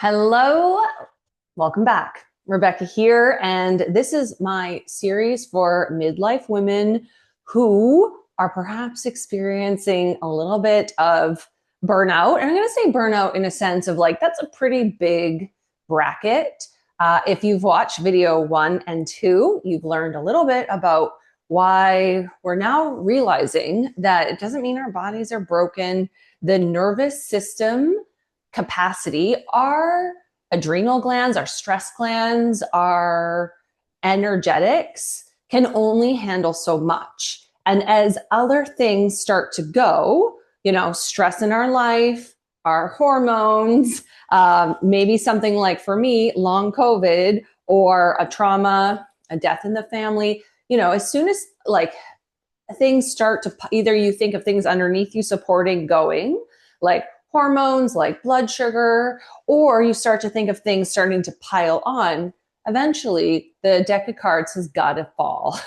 Hello, welcome back. Rebecca here, and this is my series for midlife women who are perhaps experiencing a little bit of burnout. And I'm going to say burnout in a sense of like, that's a pretty big bracket. If you've watched video 1 and 2, you've learned a little bit about why we're now realizing that it doesn't mean our bodies are broken. The nervous system capacity, our adrenal glands, our stress glands, our energetics can only handle so much. And as other things start to go, stress in our life, our hormones, maybe something like for me, long COVID or a trauma, a death in the family, as soon as like things start to either you think of things underneath you supporting going, like hormones like blood sugar, or you start to think of things starting to pile on, eventually the deck of cards has got to fall.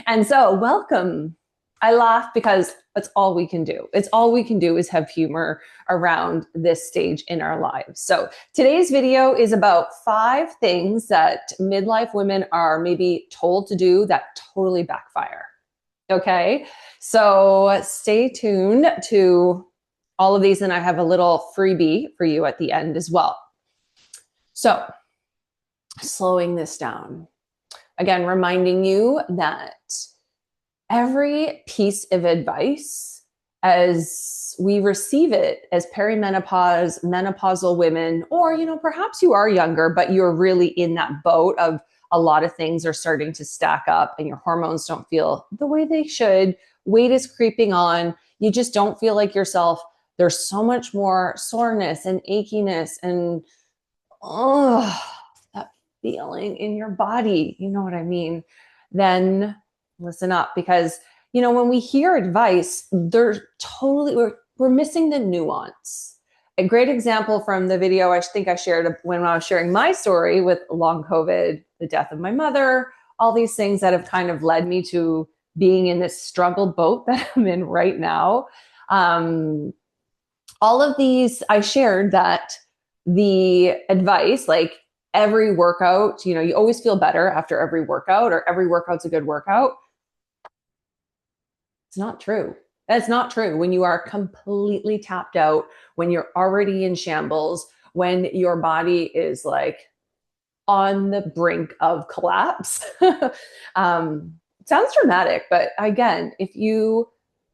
And so, welcome. I laugh because that's all we can do. It's all we can do is have humor around this stage in our lives. So today's video is about 5 things that midlife women are maybe told to do that totally backfire. Okay, so stay tuned to all of these, and I have a little freebie for you at the end as well. So, slowing this down. Again, reminding you that every piece of advice, as we receive it as perimenopause, menopausal women, or, perhaps you are younger, but you're really in that boat of a lot of things are starting to stack up and your hormones don't feel the way they should. Weight is creeping on. You just don't feel like yourself. There's so much more soreness and achiness and that feeling in your body. You know what I mean? Then listen up, because when we hear advice, we're missing the nuance. A great example from the video I think I shared when I was sharing my story with long COVID, the death of my mother, all these things that have kind of led me to being in this struggled boat that I'm in right now. All of these, I shared that the advice, like every workout, you always feel better after every workout, or every workout's a good workout. It's not true. That's not true. When you are completely tapped out, when you're already in shambles, when your body is like on the brink of collapse. Sounds dramatic, but again, if you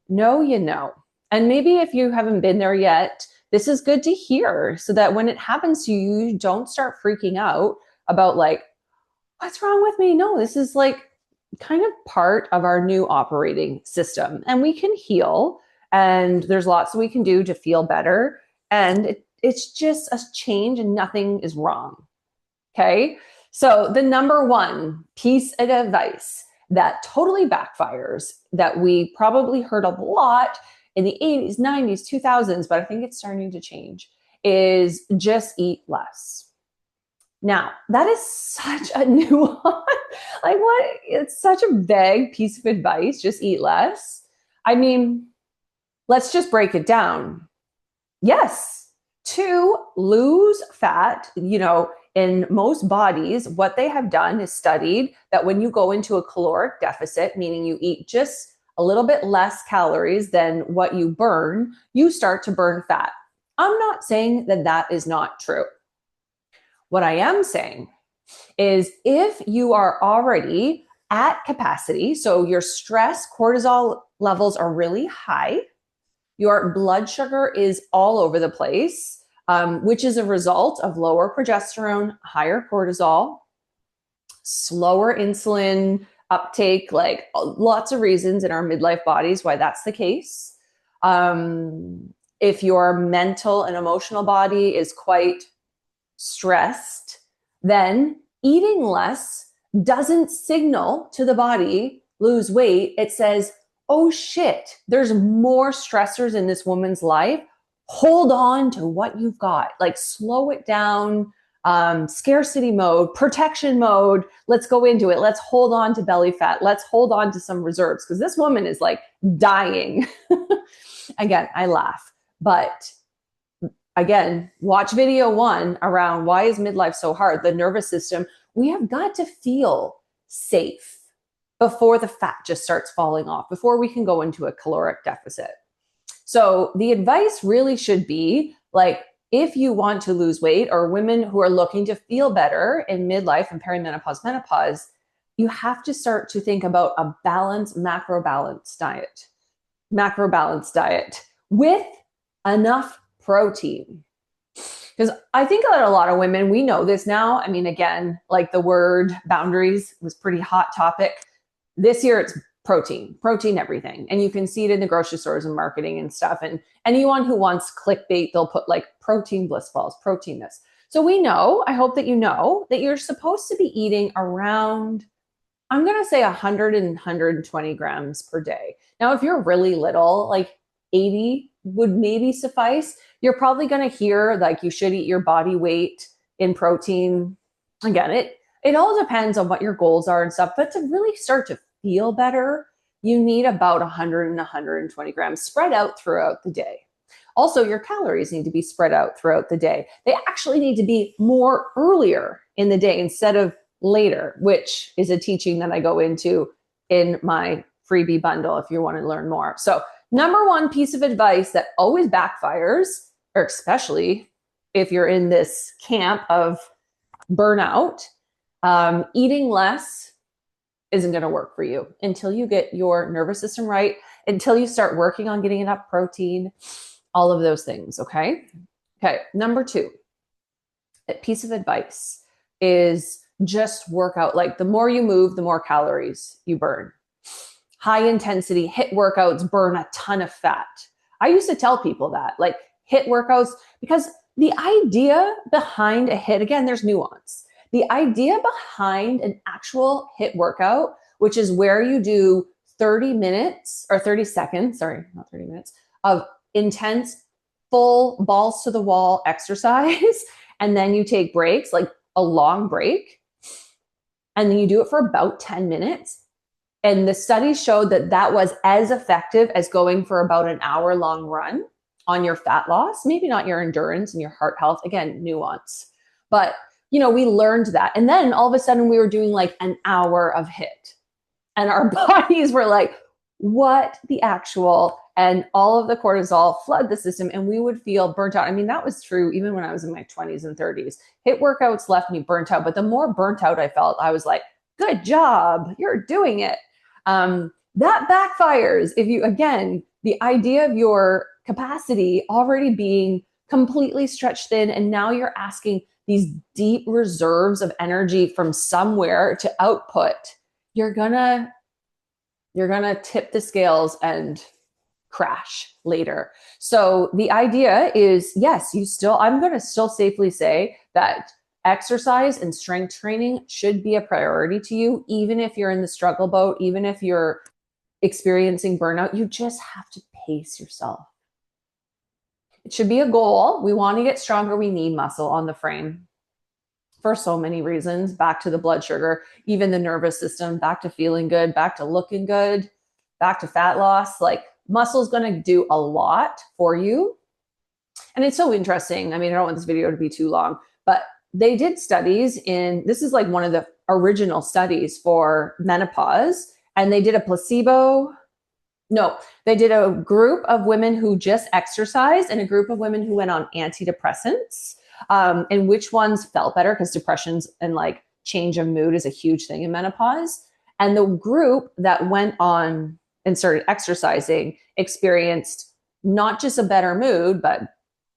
know, you know. And maybe if you haven't been there yet, this is good to hear so that when it happens to you, you don't start freaking out about like, what's wrong with me? No, this is like kind of part of our new operating system, and we can heal, and there's lots we can do to feel better. And it's just a change and nothing is wrong. Okay. So the number 1 piece of advice that totally backfires, that we probably heard a lot in the 80s, 90s, 2000s, but I think it's starting to change, is just eat less. Now, that is such a nuance. Like what? It's such a vague piece of advice, just eat less. I mean, let's just break it down. Yes, to lose fat, in most bodies, what they have done is studied that when you go into a caloric deficit, meaning you eat just a little bit less calories than what you burn, you start to burn fat. I'm not saying that that is not true. What I am saying is if you are already at capacity, so your stress, cortisol levels are really high, your blood sugar is all over the place, which is a result of lower progesterone, higher cortisol, slower insulin uptake, like lots of reasons in our midlife bodies why that's the case. If your mental and emotional body is quite stressed, then eating less doesn't signal to the body, lose weight. It says, oh shit, there's more stressors in this woman's life. Hold on to what you've got. Like slow it down. Scarcity mode, protection mode. Let's go into it. Let's hold on to belly fat. Let's hold on to some reserves because this woman is like dying. Again, I laugh, but again, watch video 1 around why is midlife so hard, the nervous system. We have got to feel safe before the fat just starts falling off, before we can go into a caloric deficit. So the advice really should be like, if you want to lose weight, or women who are looking to feel better in midlife and perimenopause, menopause, you have to start to think about a balanced, macro balanced diet with enough protein. Because I think that a lot of women, we know this now. I mean, again, like the word boundaries was pretty hot topic. This year it's protein, everything. And you can see it in the grocery stores and marketing and stuff. And anyone who wants clickbait, they'll put like protein bliss balls, protein this. So we know, I hope that you know that you're supposed to be eating around, I'm going to say 100 and 120 grams per day. Now, if you're really little, like 80 would maybe suffice. You're probably going to hear like you should eat your body weight in protein. Again, it all depends on what your goals are and stuff. But to really start to feel better, you need about 100 and 120 grams spread out throughout the day. Also, your calories need to be spread out throughout the day. They actually need to be more earlier in the day instead of later, which is a teaching that I go into in my freebie bundle if you want to learn more. So number one piece of advice that always backfires, or especially if you're in this camp of burnout, eating less isn't going to work for you until you get your nervous system right, until you start working on getting enough protein, all of those things. Okay. Number two, piece of advice is just work out. Like the more you move, the more calories you burn. High intensity HIIT workouts burn a ton of fat. I used to tell people that, like HIIT workouts, because the idea behind a HIIT, again, there's nuance. The idea behind an actual HIIT workout, which is where you do 30 minutes or 30 seconds, sorry, not 30 minutes, of intense, full balls to the wall exercise. And then you take breaks, like a long break. And then you do it for about 10 minutes. And the studies showed that that was as effective as going for about an hour-long run on your fat loss, maybe not your endurance and your heart health. Again, nuance. But, you know, we learned that. And then all of a sudden we were doing like an hour of HIIT. And our bodies were like, what the actual, and all of the cortisol flood the system, and we would feel burnt out. I mean, that was true even when I was in my 20s and 30s. HIIT workouts left me burnt out, but the more burnt out I felt, I was like, good job, you're doing it. That backfires if you, again, the idea of your capacity already being completely stretched thin, and now you're asking these deep reserves of energy from somewhere to output, you're gonna tip the scales and crash later. So the idea is, yes, I'm going to still safely say that exercise and strength training should be a priority to you, even if you're in the struggle boat, even if you're experiencing burnout. You just have to pace yourself. It should be a goal. We want to get stronger. We need muscle on the frame for so many reasons. Back to the blood sugar, even the nervous system, back to feeling good, back to looking good, back to fat loss. Like muscle is going to do a lot for you. And it's so interesting. I mean, I don't want this video to be too long, but they did studies this is like one of the original studies for menopause. And they did a they did a group of women who just exercised and a group of women who went on antidepressants, and which ones felt better, because depressions and like change of mood is a huge thing in menopause. And the group that went on and started exercising experienced not just a better mood, but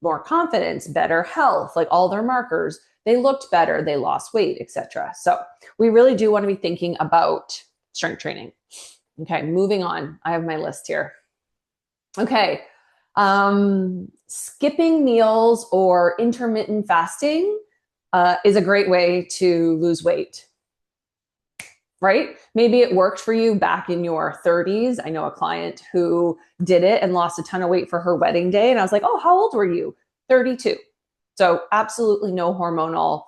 more confidence, better health, like all their markers. They looked better, they lost weight, etc. So we really do want to be thinking about strength training. Okay, moving on. I have my list here. Okay. Skipping meals or intermittent fasting is a great way to lose weight, right? Maybe it worked for you back in your 30s. I know a client who did it and lost a ton of weight for her wedding day. And I was like, oh, how old were you? 32. So absolutely no hormonal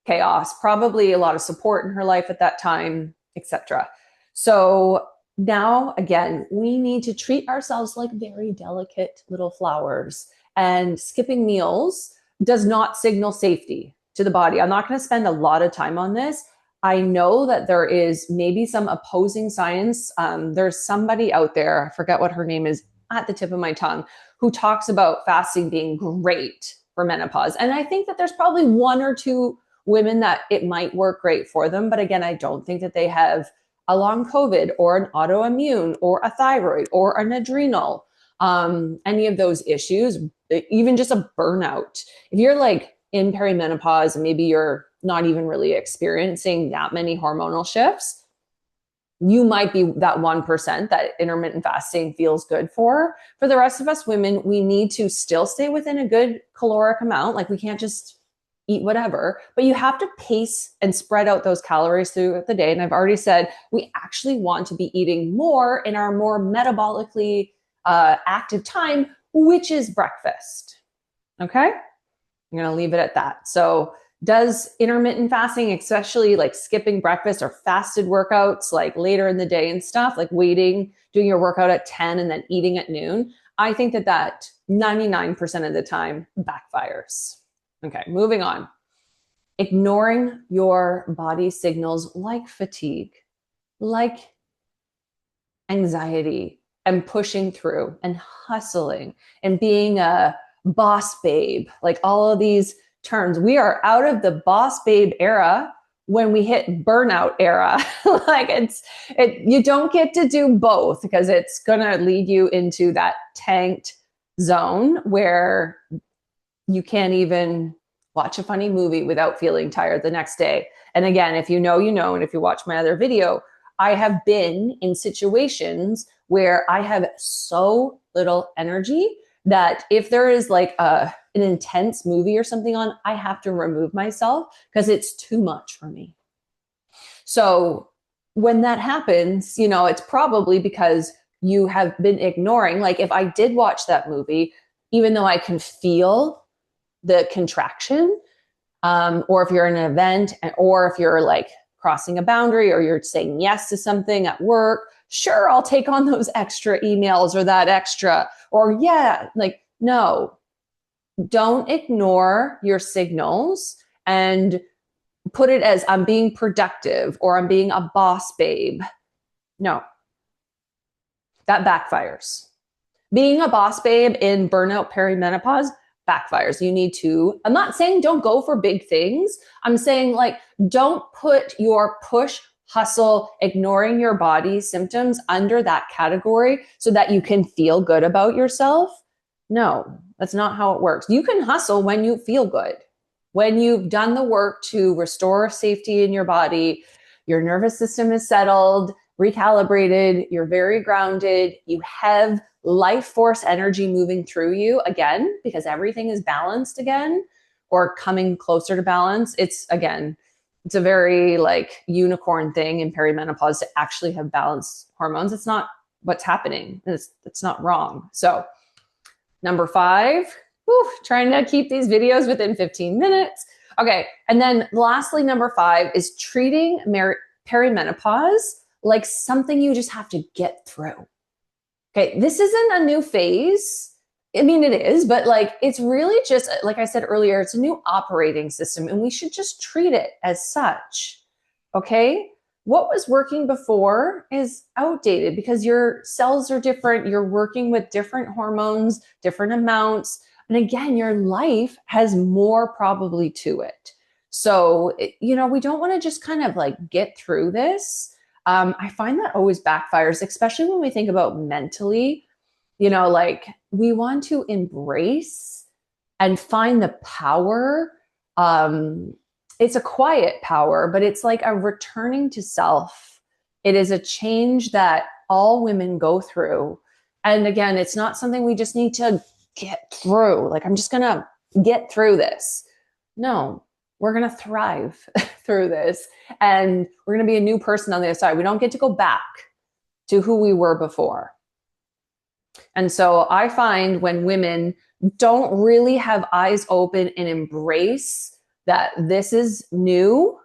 chaos, probably a lot of support in her life at that time, etc. So now, again, we need to treat ourselves like very delicate little flowers and skipping meals does not signal safety to the body. I'm not going to spend a lot of time on this. I know that there is maybe some opposing science. There's somebody out there, I forget what her name is at the tip of my tongue, who talks about fasting being great for menopause. And I think that there's probably one or two women that it might work great for them. But again, I don't think that they have a long COVID or an autoimmune or a thyroid or an adrenal, any of those issues, even just a burnout. If you're like in perimenopause and maybe you're not even really experiencing that many hormonal shifts, you might be that 1% that intermittent fasting feels good for. For the rest of us women, we need to still stay within a good caloric amount. Like we can't just eat whatever, but you have to pace and spread out those calories throughout the day. And I've already said we actually want to be eating more in our more metabolically active time, which is breakfast. Okay? I'm going to leave it at that. So does intermittent fasting, especially like skipping breakfast or fasted workouts like later in the day and stuff, like waiting, doing your workout at 10 and then eating at noon, I think that 99% of the time backfires. Okay, moving on. Ignoring your body signals like fatigue, like anxiety, and pushing through and hustling and being a boss babe, like all of these terms. We are out of the boss babe era when we hit burnout era. Like you don't get to do both because it's going to lead you into that tanked zone where you can't even watch a funny movie without feeling tired the next day. And again, if you know, you know, and if you watch my other video, I have been in situations where I have so little energy that if there is like an intense movie or something on, I have to remove myself because it's too much for me. So when that happens, you know, it's probably because you have been ignoring. Like if I did watch that movie, even though I can feel the contraction, or if you're in an event, or if you're like crossing a boundary or you're saying yes to something at work, sure, I'll take on those extra emails or that extra, or yeah, like, no, don't ignore your signals and put it as I'm being productive or I'm being a boss babe. No, that backfires. Being a boss babe in burnout perimenopause backfires. You need to, I'm not saying don't go for big things. I'm saying like, don't put your push, hustle, ignoring your body symptoms under that category so that you can feel good about yourself. No, that's not how it works. You can hustle when you feel good, when you've done the work to restore safety in your body, your nervous system is settled, recalibrated, you're very grounded, you have life force energy moving through you again, because everything is balanced again or coming closer to balance. It's a very like unicorn thing in perimenopause to actually have balanced hormones. It's not what's happening. It's not wrong. So number 5, trying to keep these videos within 15 minutes. Okay. And then lastly, number 5 is treating perimenopause like something you just have to get through. Okay, this isn't a new phase. I mean, it is, but like, it's really just, like I said earlier, it's a new operating system and we should just treat it as such. Okay. What was working before is outdated because your cells are different. You're working with different hormones, different amounts. And again, your life has more probably to it. So, you know, we don't want to just kind of like get through this. I find that always backfires, especially when we think about mentally, you know, like we want to embrace and find the power. It's a quiet power, but it's like a returning to self. It is a change that all women go through. And again, it's not something we just need to get through. Like, I'm just going to get through this. No, we're going to thrive through this. And we're going to be a new person on the other side. We don't get to go back to who we were before. And so I find when women don't really have eyes open and embrace that this is new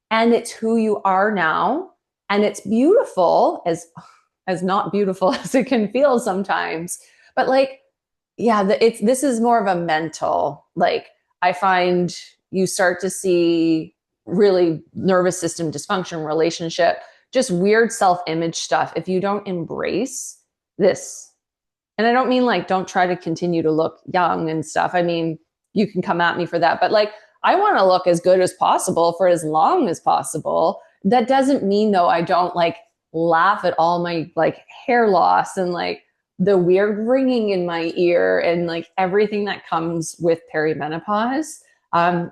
and it's who you are now, and it's beautiful as not beautiful as it can feel sometimes, but like yeah, this is more of a mental, like I find you start to see really nervous system dysfunction, relationship, just weird self-image stuff if you don't embrace this. And I don't mean like don't try to continue to look young and stuff. I mean, you can come at me for that, but like I want to look as good as possible for as long as possible. That doesn't mean though I don't like laugh at all my like hair loss and like the weird ringing in my ear and like everything that comes with perimenopause.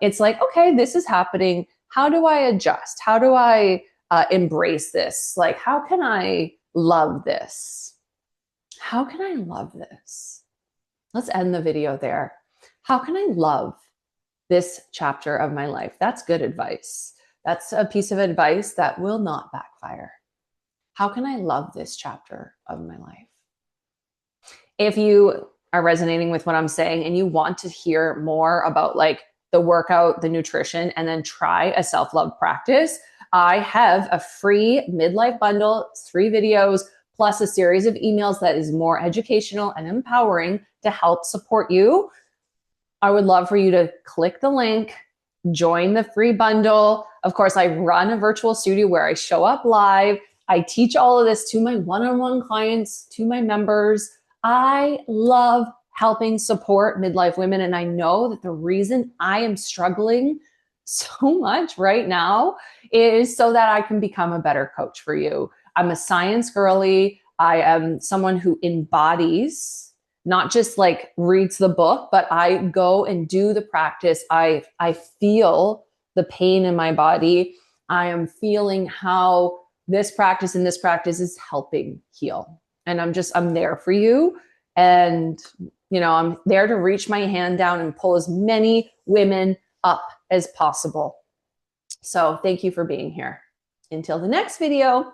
It's like, okay, this is happening. How do I adjust? How do I embrace this? Like, how can I love this? How can I love this? Let's end the video there. How can I love this chapter of my life? That's good advice. That's a piece of advice that will not backfire. How can I love this chapter of my life? If you are resonating with what I'm saying and you want to hear more about like the workout, the nutrition, and then try a self-love practice, I have a free midlife bundle, 3 videos, plus a series of emails that is more educational and empowering to help support you. I would love for you to click the link, join the free bundle. Of course, I run a virtual studio where I show up live. I teach all of this to my one-on-one clients, to my members. I love helping support midlife women. And I know that the reason I am struggling so much right now is so that I can become a better coach for you. I'm a science girly. I am someone who embodies, not just like reads the book, but I go and do the practice. I feel the pain in my body. I am feeling how this practice and this practice is helping heal. And I'm there for you. And, you know, I'm there to reach my hand down and pull as many women up as possible. So thank you for being here. Until the next video.